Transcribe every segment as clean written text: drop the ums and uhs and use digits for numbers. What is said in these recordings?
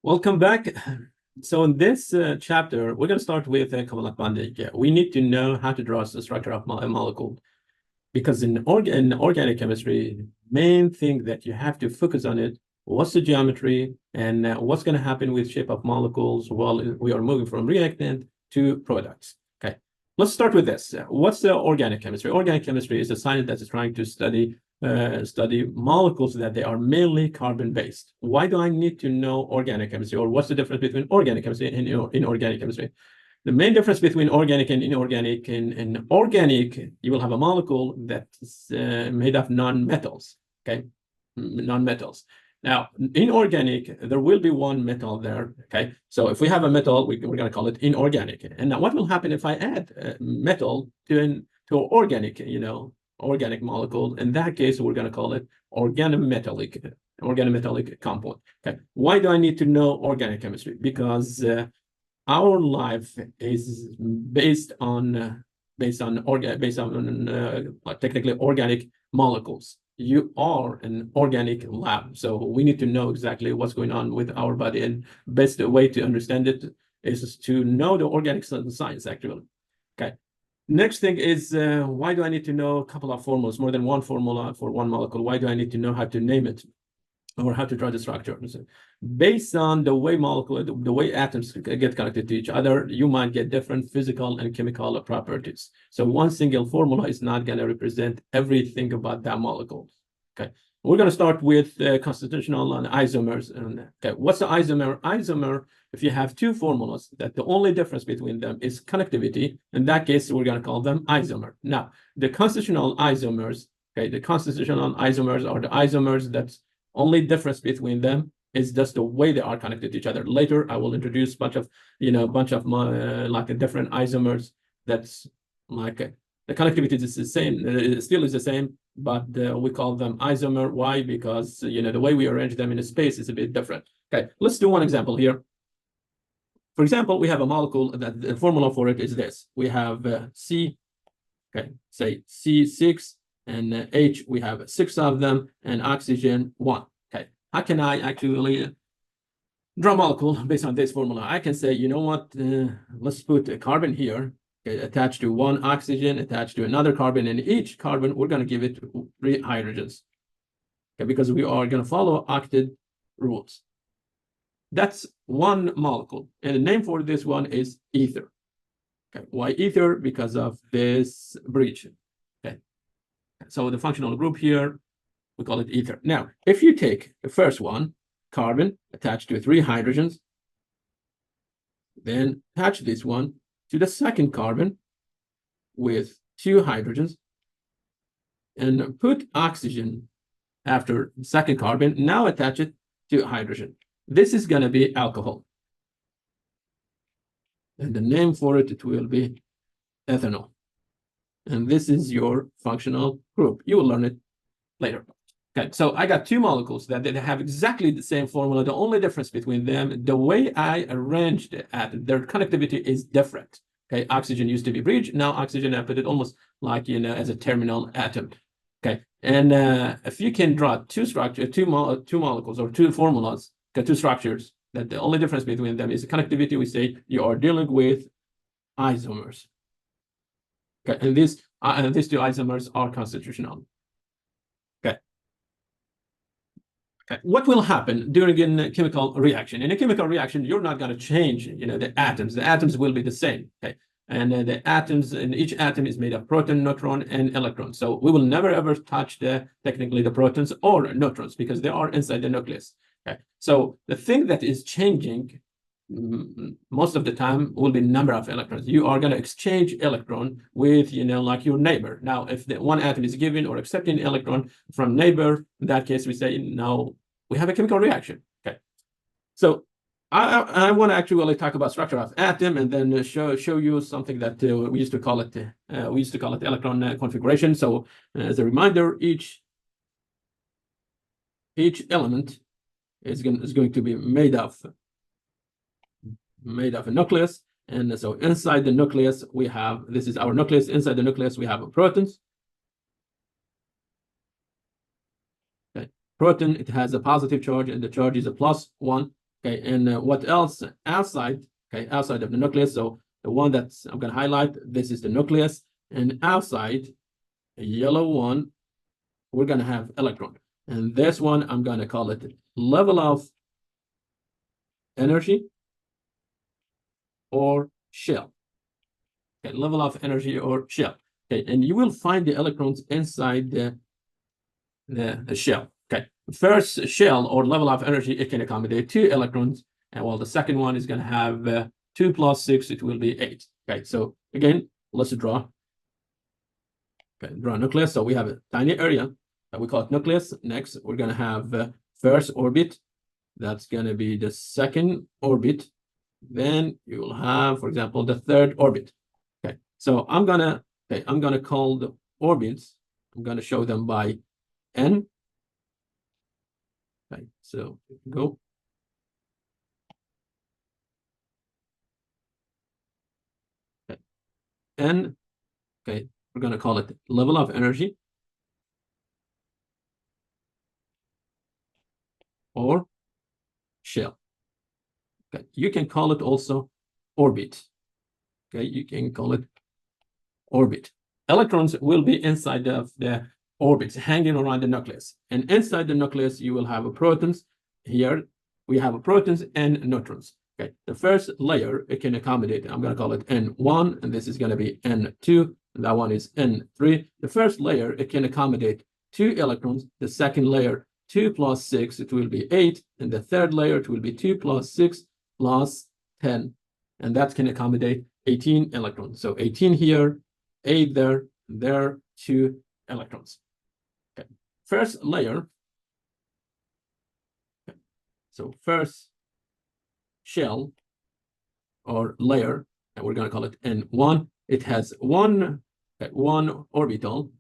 Welcome back. So in this chapter, we're going to start with a couple of bonding. We need to know how to draw the structure of a molecule, because in organic chemistry, main thing that you have to focus on it, what's the geometry and what's going to happen with shape of molecules while we are moving from reactant to products. Okay, let's start with this. What's the organic chemistry? Organic chemistry is a science that is trying to study molecules that they are mainly carbon-based. Why do I need to know organic chemistry, or what's the difference between organic chemistry and inorganic chemistry? The main difference between organic and inorganic, in organic, you will have a molecule that's made of non-metals, okay? Non-metals. Now, inorganic, there will be one metal there, okay? So if we have a metal, we're going to call it inorganic. And now what will happen if I add metal to organic, organic molecule? In that case, we're going to call it organometallic compound. Okay, why do I need to know organic chemistry? Because our life is based on technically organic molecules. You are an organic lab, so we need to know exactly what's going on with our body, and best way to understand it is to know the organic science, actually. Okay. Next thing is, why do I need to know a couple of formulas, more than one formula for one molecule? Why do I need to know how to name it or how to draw the structure? Based on the way atoms get connected to each other, you might get different physical and chemical properties. So one single formula is not going to represent everything about that molecule. Okay, we're going to start with constitutional and isomers. And okay, what's the isomer? Isomer, if you have two formulas that the only difference between them is connectivity, in that case, we're going to call them isomer. Now, the constitutional isomers, okay, the constitutional isomers are the isomers that's only difference between them is just the way they are connected to each other. Later, I will introduce bunch of like a different isomers that's like the connectivity is the same, it still is the same, but we call them isomer. Why? Because the way we arrange them in a space is a bit different. Okay, let's do one example here. For example, we have a molecule that the formula for it is this. We have C, okay, say C6, and H, we have 6 of them, and oxygen 1. Okay, how can I actually draw a molecule based on this formula? I can say, you know what, let's put a carbon here, okay, attached to one oxygen, attached to another carbon, and each carbon, we're going to give it 3 hydrogens, okay, because we are going to follow octet rules. That's one molecule, and the name for this one is ether. Okay, why ether? Because of this bridge. Okay, so the functional group here, we call it ether. Now, if you take the first one, carbon attached to 3 hydrogens, then attach this one to the second carbon with 2 hydrogens, and put oxygen after the second carbon, now attach it to hydrogen. This is going to be alcohol. And the name for it, it will be ethanol. And this is your functional group. You will learn it later. Okay, so I got 2 molecules that they have exactly the same formula. The only difference between them, the way I arranged it, their connectivity is different. Okay, oxygen used to be bridge. Now oxygen, I put it almost like, as a terminal atom. Okay, and if you can draw two molecules or 2 formulas, okay, 2 structures, that the only difference between them is the connectivity, we say you are dealing with isomers. Okay, and these 2 isomers are constitutional. Okay. Okay. What will happen during a chemical reaction? In a chemical reaction, you're not going to change, the atoms. The atoms will be the same. Okay, and the atoms, and each atom is made of proton, neutron, and electron. So we will never ever touch technically the protons or neutrons, because they are inside the nucleus. Okay, so the thing that is changing most of the time will be number of electrons. You are going to exchange electron with, like your neighbor. Now, if the one atom is given or accepting electron from neighbor, in that case, we say, now we have a chemical reaction. Okay, so I want to actually talk about structure of atom, and then show you something that we used to call it electron configuration. So as a reminder, each element is going to be made of a nucleus, and so inside the nucleus we have, this is our nucleus. Inside the nucleus we have protons. Okay, proton, it has a positive charge, and the charge is a +1. Okay, and what else outside? Okay, outside of the nucleus. So the one that's I'm going to highlight, this is the nucleus, and outside, a yellow one, we're going to have electron. And this one, I'm going to call it level of energy or shell. Okay, level of energy or shell. Okay, and you will find the electrons inside the shell. Okay, first shell or level of energy, it can accommodate 2 electrons, and while the second one is going to have 2 plus 6, it will be 8. Okay, so again, let's draw. Okay, draw a nucleus. So we have a tiny area that we call it nucleus. Next, we're going to have first orbit. That's going to be the second orbit. Then you will have, for example, the third orbit. Okay, so I'm gonna call the orbits. I'm gonna show them by n. Okay, so go. Okay, n. Okay, we're gonna call it level of energy or shell. Okay, you can call it also orbit. Okay, you can call it orbit. Electrons will be inside of the orbits, hanging around the nucleus. And inside the nucleus, you will have protons. Here, we have protons and neutrons. Okay, the first layer, it can accommodate, I'm going to call it N1, and this is going to be N2, and that one is N3. The first layer, it can accommodate 2 electrons. The second layer, 2 plus 6, it will be 8. And the third layer, it will be 2 plus 6 plus 10. And that can accommodate 18 electrons. So 18 here, 8 there, 2 electrons. Okay, first layer. Okay. So first shell or layer, and we're going to call it N1. It has one orbital,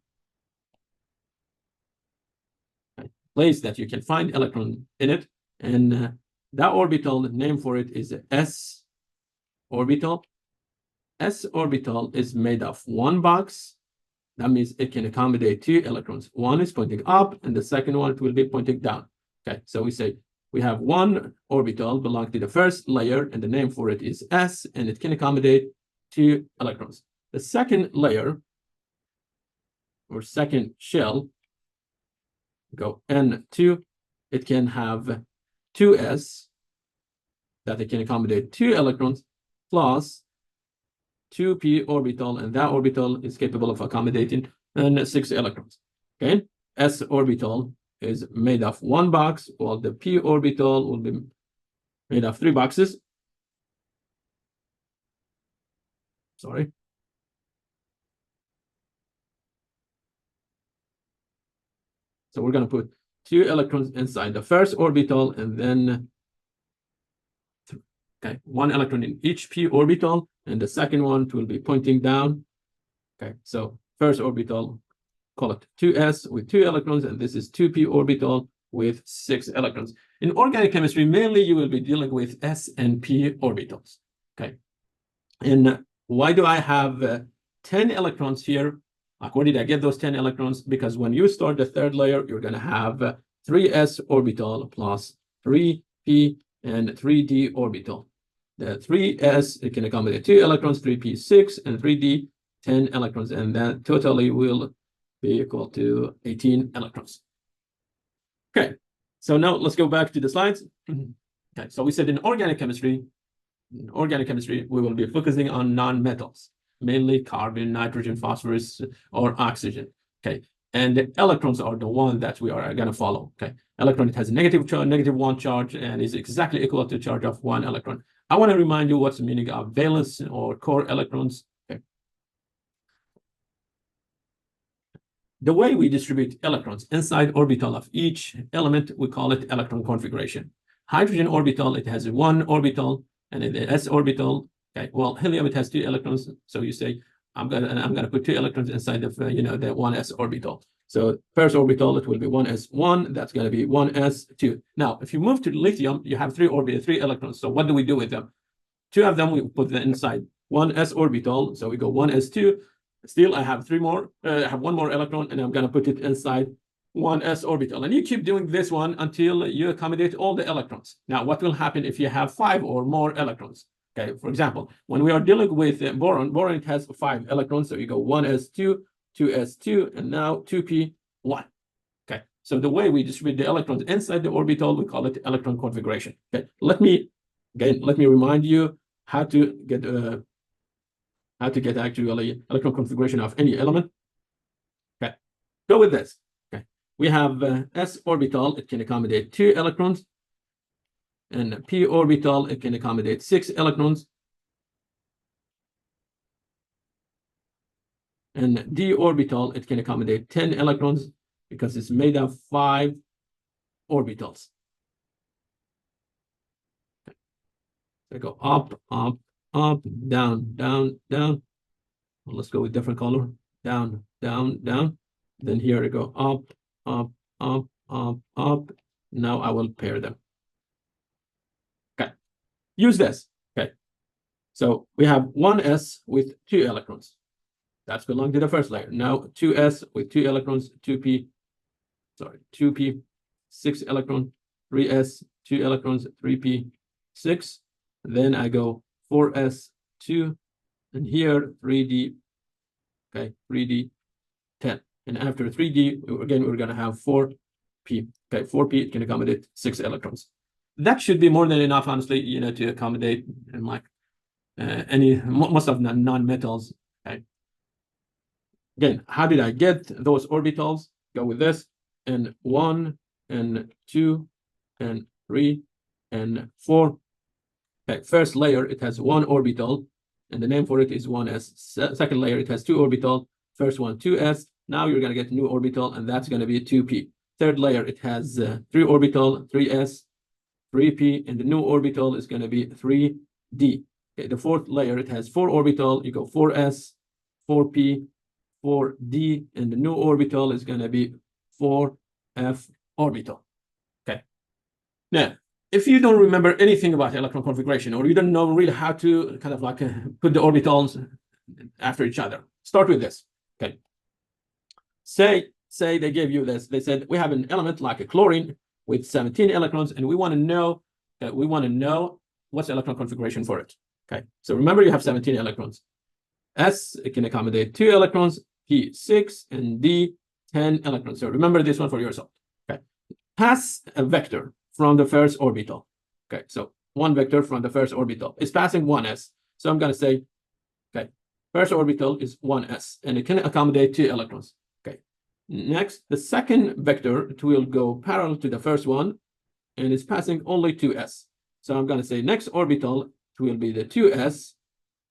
okay, place that you can find electron in it, and that orbital, the name for it is S orbital. S orbital is made of one box. That means it can accommodate 2 electrons. One is pointing up, and the second one will be pointing down. Okay, so we say we have one orbital belong to the first layer, and the name for it is S, and it can accommodate 2 electrons. The second layer, or second shell, go N2. It can have 2s, that it can accommodate 2 electrons, plus 2p orbital, and that orbital is capable of accommodating 6 electrons. Okay, s orbital is made of one box, while the p orbital will be made of 3 boxes. Sorry. So we're going to put 2 electrons inside the first orbital, and then 1 electron in each p orbital, and the second one will be pointing down. Okay, so first orbital, call it 2s with 2 electrons, and this is 2p orbital with 6 electrons. In organic chemistry, mainly you will be dealing with s and p orbitals. Okay, and why do I have 10 electrons here? Where did I get those 10 electrons? Because when you start the third layer, you're going to have 3s orbital plus 3p and 3d orbital. The 3s, it can accommodate 2 electrons, 3p 6, and 3d 10 electrons, and that totally will be equal to 18 electrons. Okay, so now let's go back to the slides. Okay, so we said in organic chemistry, we will be focusing on non-metals, mainly carbon, nitrogen, phosphorus, or oxygen. Okay, and the electrons are the one that we are going to follow. Okay, electron, it has a negative 1 charge and is exactly equal to the charge of 1 electron. I want to remind you what's the meaning of valence or core electrons. Okay. The way we distribute electrons inside orbital of each element, we call it electron configuration. Hydrogen orbital, it has 1 orbital, and in the s orbital, okay, well, helium, it has 2 electrons. So you say, I'm gonna put 2 electrons inside of the 1s orbital. So first orbital, it will be 1s1. That's going to be 1s2. Now, if you move to lithium, you have 3 electrons. So what do we do with them? 2 of them we put them inside 1s orbital. So we go 1s2. Still, I have 3 more. I have 1 more electron, and I'm going to put it inside 1s orbital, and you keep doing this one until you accommodate all the electrons. Now, what will happen if you have 5 or more electrons? Okay, for example, when we are dealing with boron, boron has 5 electrons, so you go 1s2, 2s2, and now 2p1. Okay, so the way we distribute the electrons inside the orbital, we call it electron configuration. Okay, let me remind you how to get actually electron configuration of any element. Okay, go with this. Okay, we have s orbital, it can accommodate 2 electrons, and p orbital, it can accommodate 6 electrons, and d orbital, it can accommodate 10 electrons because it's made of 5 orbitals. Okay. So go up, up, up, down, down, down. Well, let's go with different color. Down, down, down. Then here we go up, up, up, up, up. Now I will pair them. Okay. Use this. Okay. So we have 1s with 2 electrons. That's belong to the first layer. Now 2s with 2 electrons, 2p, 6 electron, 3s, 2 electrons, 3p, 6. Then I go 4s, 2, and here 3d, okay, 3d, 10. And after 3d, again, we're going to have 4p. Okay, 4p can accommodate 6 electrons. That should be more than enough, honestly, to accommodate like most of the non-metals. Okay. Again, how did I get those orbitals? Go with this, and 1, and 2, and 3, and 4. Okay, first layer, it has 1 orbital, and the name for it is 1s. Second layer, it has 2 orbital. First one, 2s. Now you're going to get new orbital, and that's going to be 2p. Third layer, it has 3 orbital, 3s, 3p, and the new orbital is going to be 3d. Okay, the fourth layer, it has 4 orbital. You go 4s, 4p, 4d, and the new orbital is going to be 4f orbital. Okay. Now, if you don't remember anything about electron configuration, or you don't know really how to kind of like put the orbitals after each other, start with this. Okay. Say they gave you this. They said we have an element like a chlorine with 17 electrons, and we want to know what's the electron configuration for it. Okay. So remember, you have 17 electrons. S, it can accommodate 2 electrons, P 6, and D 10 electrons. So remember this one for yourself. Okay. Pass a vector from the first orbital. Okay, so one vector from the first orbital is passing 1s. So I'm going to say, okay, first orbital is 1s, and it can accommodate 2 electrons. Okay. Next, the second vector, it will go parallel to the first one, and it's passing only 2s. So I'm going to say next orbital, it will be the 2s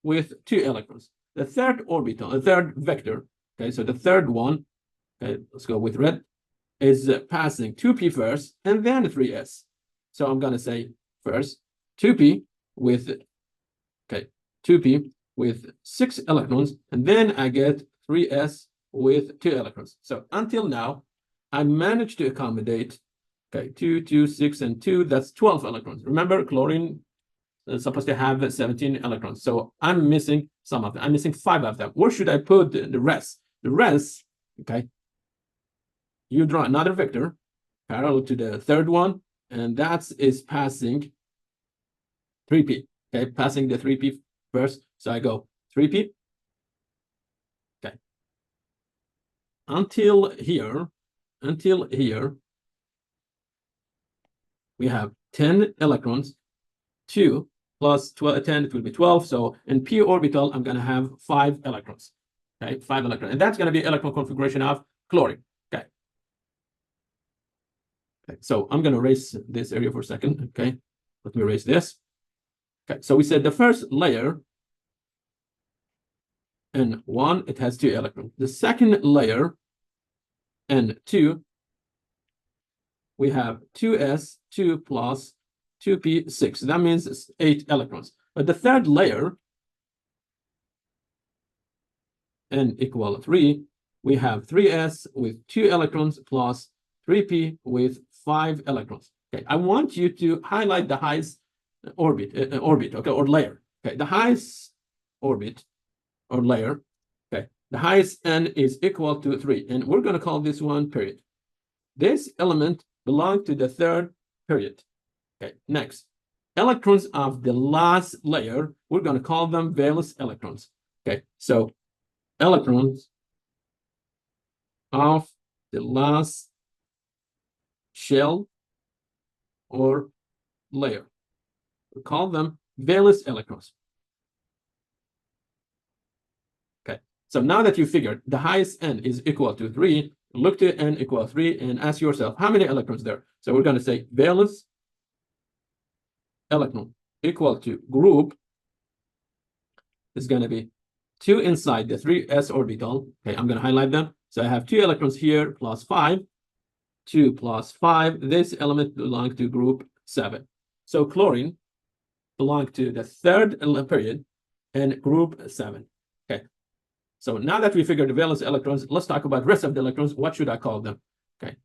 with 2 electrons. The third orbital, the third vector, okay, so the third one, okay, let's go with red, is passing 2p first and then 3s. So I'm going to say first 2p with 6 electrons, and then I get 3s with 2 electrons. So until now, I managed to accommodate 2, 2, 6, and 2. That's 12 electrons. Remember, chlorine is supposed to have 17 electrons. So I'm missing some of them. I'm missing 5 of them. Where should I put the rest? The rest, okay, you draw another vector parallel to the third one, and that is passing 3p. Okay, passing the 3p first. So I go 3p. Okay. Until here, we have 10 electrons. 2 plus 12, 10, it will be 12. So in p orbital, I'm going to have 5 electrons. Okay, 5 electrons. And that's going to be electron configuration of chlorine. Okay. Okay, so I'm going to erase this area for a second. Okay, let me erase this. Okay, so we said the first layer, N1, it has 2 electrons. The second layer, N2, we have 2s, 2 plus 2p, 6. That means it's 8 electrons. But the third layer, N equal 3, we have 3s with 2 electrons plus 3p with 5 electrons. Okay, I want you to highlight the highest orbit, okay, or layer. Okay, the highest orbit or layer, okay, the highest n is equal to 3, and we're going to call this one period. This element belongs to the third period. Okay, next. Electrons of the last layer, we're going to call them valence electrons. Okay, so electrons of the last shell or layer, we call them valence electrons. Okay, so now that you figured the highest n is equal to 3, look to n equal 3 and ask yourself, how many electrons there? So we're going to say valence electron equal to group is going to be 2 inside the 3s orbital. Okay, I'm going to highlight them. So I have 2 electrons here plus 5, 2 plus 5. This element belongs to group 7. So chlorine belongs to the third period and group 7. Okay, so now that we figured the valence electrons, let's talk about rest of the electrons. What should I call them? Okay,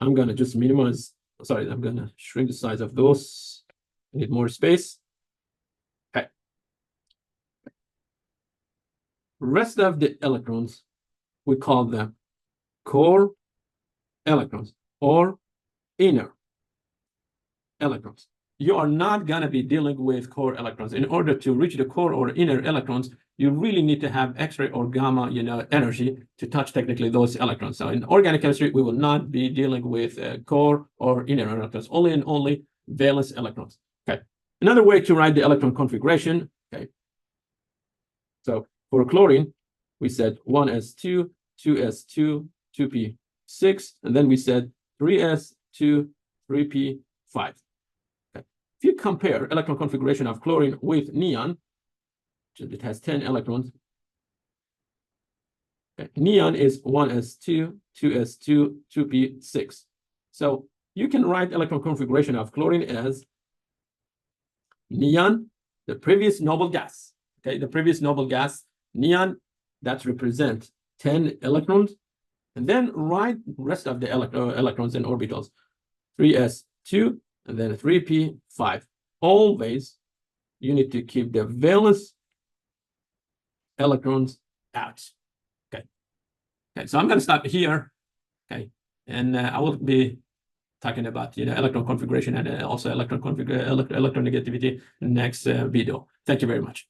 I'm going to just minimize. Sorry, I'm going to shrink the size of those. I need more space. Okay. Rest of the electrons, we call them core electrons or inner electrons. You are not going to be dealing with core electrons. In order to reach the core or inner electrons, you really need to have X-ray or gamma, energy to touch technically those electrons. So in organic chemistry, we will not be dealing with core or inner electrons, only and only valence electrons. Okay. Another way to write the electron configuration. Okay. So for chlorine, we said 1s2, 2s2, 2p6, and then we said 3s2, 3p5. Okay. If you compare electron configuration of chlorine with neon, it has 10 electrons. Okay. Neon is 1s2, 2s2, 2p6. So you can write electron configuration of chlorine as neon, the previous noble gas. Okay, the previous noble gas, neon, that represents 10 electrons. And then write rest of the electrons and orbitals. 3s2 and then 3p5. Always you need to keep the valence electrons out. Okay. Okay, so I'm going to stop here. Okay, and I will be talking about electron configuration and also electron negativity next video. Thank you very much.